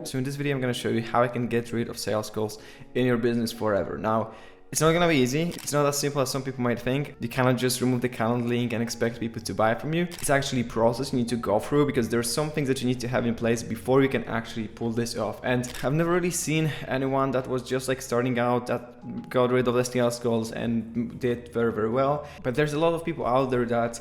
So in this video, I'm going to show you how I can get rid of sales calls in your business forever. Now, it's not going to be easy. It's not as simple as some people might think. You cannot just remove the calendar link and expect people to buy from you. It's actually a process you need to go through because there's some things that you need to have in place before you can actually pull this off. And I've never really seen anyone that was just like starting out that got rid of the sales calls and did very, very well. But there's a lot of people out there that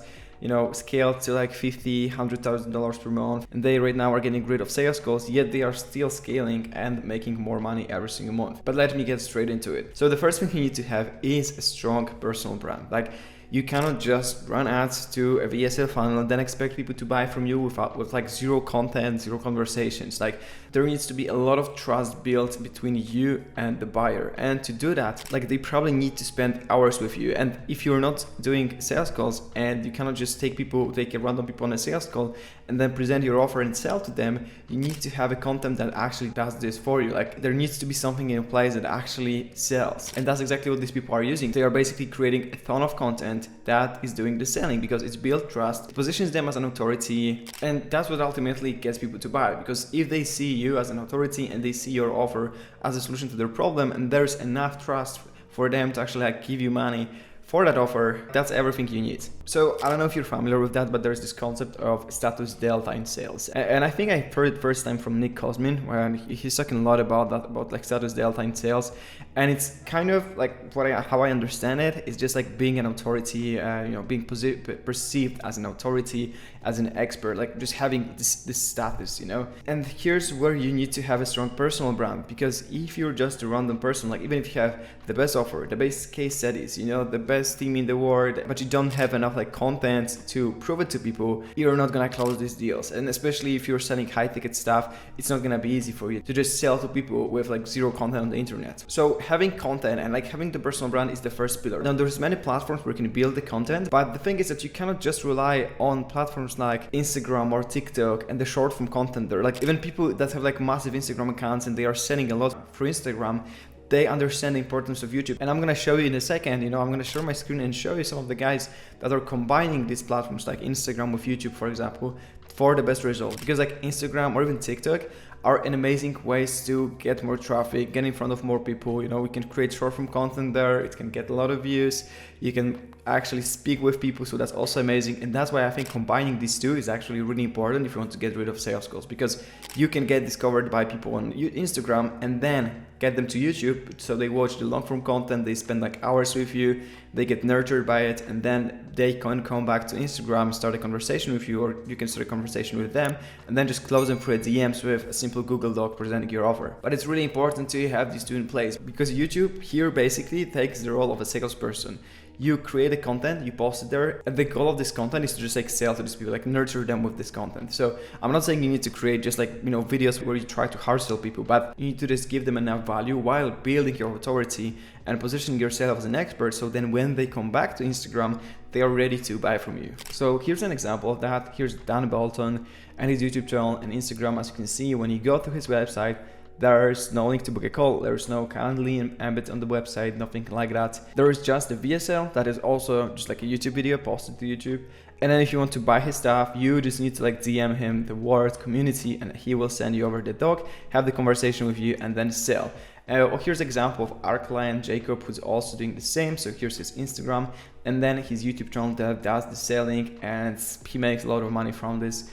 scaled to like $50,000, $100,000 per month, and they right now are getting rid of sales calls, yet they are still scaling and making more money every single month. But let me get straight into it. So the first thing you need to have is a strong personal brand. Like, you cannot just run ads to a VSL funnel and then expect people to buy from you with like zero content, zero conversations. Like, there needs to be a lot of trust built between you and the buyer. And to do that, like, they probably need to spend hours with you. And if you're not doing sales calls and you cannot just take a random people on a sales call and then present your offer and sell to them, you need to have a content that actually does this for you. Like, there needs to be something in place that actually sells. And that's exactly what these people are using. They are basically creating a ton of content that is doing the selling because it's built trust, it positions them as an authority, and that's what ultimately gets people to buy. Because if they see you as an authority and they see your offer as a solution to their problem, and there's enough trust for them to actually give you money for that offer, that's everything you need. So I don't know if you're familiar with that, but there's this concept of status delta in sales. And I think I heard it first time from Nick Kosmin, where he's talking a lot about that, about like status delta in sales. And it's kind of like how I understand it is just like being an authority, being perceived as an authority, as an expert, like just having this status, And here's where you need to have a strong personal brand, because if you're just a random person, like even if you have the best offer, the best case studies, the best team in the world, but you don't have enough like content to prove it to people, you're not gonna close these deals. And especially if you're selling high ticket stuff, it's not gonna be easy for you to just sell to people with like zero content on the internet. So having content and like having the personal brand is the first pillar. Now there's many platforms where you can build the content, but the thing is that you cannot just rely on platforms like Instagram or TikTok and the short form content there. Like, even people that have like massive Instagram accounts and they are selling a lot through Instagram, they understand the importance of YouTube. And I'm going to show you in a second, I'm going to share my screen and show you some of the guys that are combining these platforms like Instagram with YouTube, for example, for the best results. Because like Instagram or even TikTok are an amazing ways to get more traffic, get in front of more people. We can create short form content there. It can get a lot of views. You can actually speak with people. So that's also amazing. And that's why I think combining these two is actually really important if you want to get rid of sales calls, because you can get discovered by people on Instagram and then get them to YouTube. So they watch the long form content, they spend like hours with you, they get nurtured by it, and then they can come back to Instagram, start a conversation with you, or you can start a conversation with them and then just close them through a DMs with a simple Google Doc presenting your offer. But it's really important to have these two in place, because YouTube here basically takes the role of a salesperson. You create a content, you post it there, and the goal of this content is to just like sell to these people, like nurture them with this content. So I'm not saying you need to create just like, videos where you try to hard sell people, but you need to just give them enough value while building your authority and positioning yourself as an expert. So then when they come back to Instagram, they are ready to buy from you. So here's an example of that. Here's Dan Bolton and his YouTube channel and Instagram. As you can see, when you go to his website, there's no link to book a call. There's no Calendly embed on the website, nothing like that. There is just a VSL that is also just like a YouTube video posted to YouTube. And then if you want to buy his stuff, you just need to like DM him the word community and he will send you over the doc, have the conversation with you, and then sell. Here's an example of our client Jacob, who's also doing the same. So here's his Instagram and then his YouTube channel that does the selling, and he makes a lot of money from this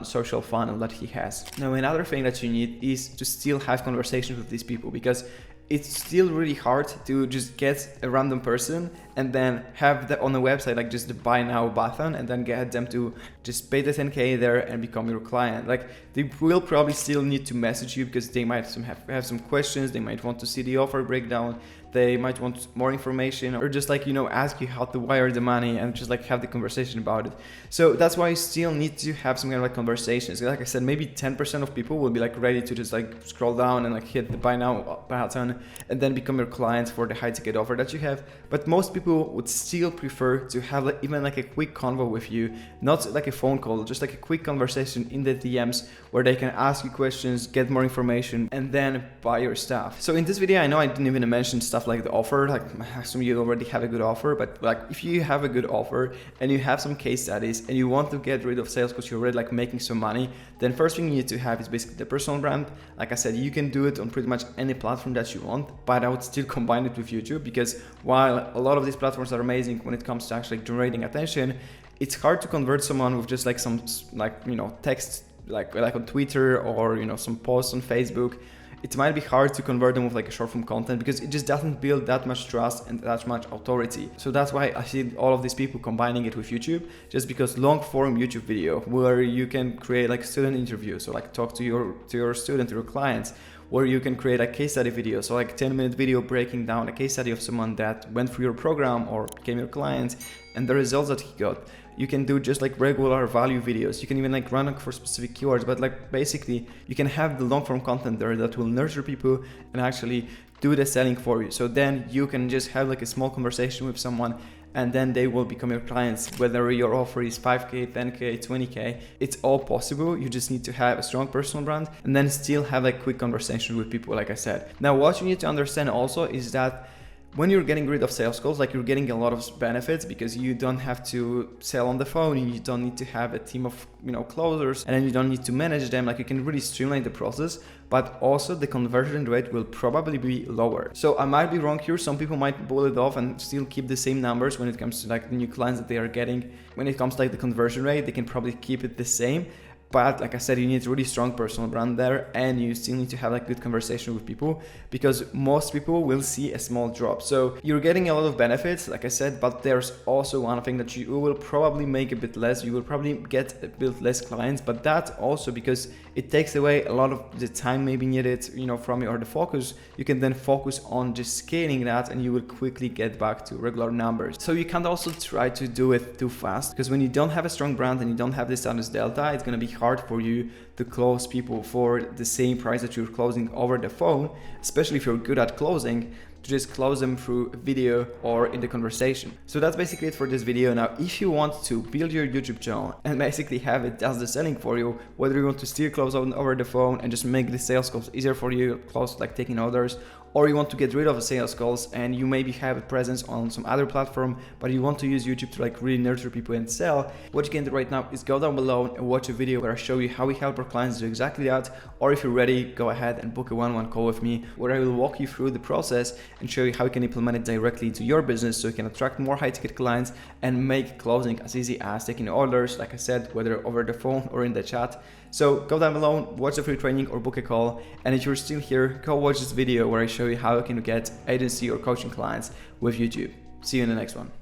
social funnel that he has. Now, another thing that you need is to still have conversations with these people, because it's still really hard to just get a random person and then have that on the website, like just the buy now button, and then get them to just pay the 10K there and become your client. Like, they will probably still need to message you because they might have some questions. They might want to see the offer breakdown. They might want more information, or just like, ask you how to wire the money and just like have the conversation about it. So that's why you still need to have some kind of like conversations. Like I said, maybe 10% of people will be like ready to just like scroll down and like hit the buy now button and then become your clients for the high ticket offer that you have. But most people people would still prefer to have like even like a quick convo with you, not like a phone call, just like a quick conversation in the DMs where they can ask you questions, get more information, and then buy your stuff. So in this video, I know I didn't even mention stuff like the offer, like I assume you already have a good offer, but like if you have a good offer and you have some case studies and you want to get rid of sales because you're already like making some money, then first thing you need to have is basically the personal brand. Like I said, you can do it on pretty much any platform that you want, but I would still combine it with YouTube, because while a lot of these platforms are amazing when it comes to actually generating attention, it's hard to convert someone with just like some text like on Twitter or some posts on Facebook. It might be hard to convert them with like a short form content because it just doesn't build that much trust and that much authority. So that's why I see all of these people combining it with YouTube, just because long form YouTube video where you can create like student interviews, so like talk to your student, to your clients, where you can create a case study video, so like 10-minute video breaking down a case study of someone that went through your program or became your client and the results that he got. You can do just like regular value videos. You can even like run for specific keywords, but like basically you can have the long form content there that will nurture people and actually do the selling for you. So then you can just have like a small conversation with someone and then they will become your clients, whether your offer is 5K, 10K, 20K, it's all possible. You just need to have a strong personal brand and then still have like quick conversation with people, like I said. Now, what you need to understand also is that when you're getting rid of sales calls, like you're getting a lot of benefits because you don't have to sell on the phone, you don't need to have a team of closers, and then you don't need to manage them. Like you can really streamline the process, but also the conversion rate will probably be lower. So I might be wrong here. Some people might pull it off and still keep the same numbers when it comes to like the new clients that they are getting. When it comes to like the conversion rate, they can probably keep it the same. But like I said, you need a really strong personal brand there, and you still need to have like good conversation with people because most people will see a small drop. So you're getting a lot of benefits, like I said, but there's also one thing that you will probably make a bit less. You will probably get a bit less clients, but that also because it takes away a lot of the time maybe needed, from you, or the focus. You can then focus on just scaling that and you will quickly get back to regular numbers. So you can't also try to do it too fast, because when you don't have a strong brand and you don't have this status delta, it's going to be hard for you to close people for the same price that you're closing over the phone, especially if you're good at closing, to just close them through video or in the conversation. So that's basically it for this video. Now, if you want to build your YouTube channel and basically have it does the selling for you, whether you want to still close over the phone and just make the sales calls easier for you, close like taking orders, or you want to get rid of the sales calls and you maybe have a presence on some other platform, but you want to use YouTube to like really nurture people and sell, what you can do right now is go down below and watch a video where I show you how we help our clients do exactly that. Or if you're ready, go ahead and book a one-on-one call with me where I will walk you through the process and show you how you can implement it directly into your business so you can attract more high-ticket clients and make closing as easy as taking orders, like I said, whether over the phone or in the chat. So go down below, watch the free training or book a call. And if you're still here, go watch this video where I show you how you can get agency or coaching clients with YouTube. See you in the next one.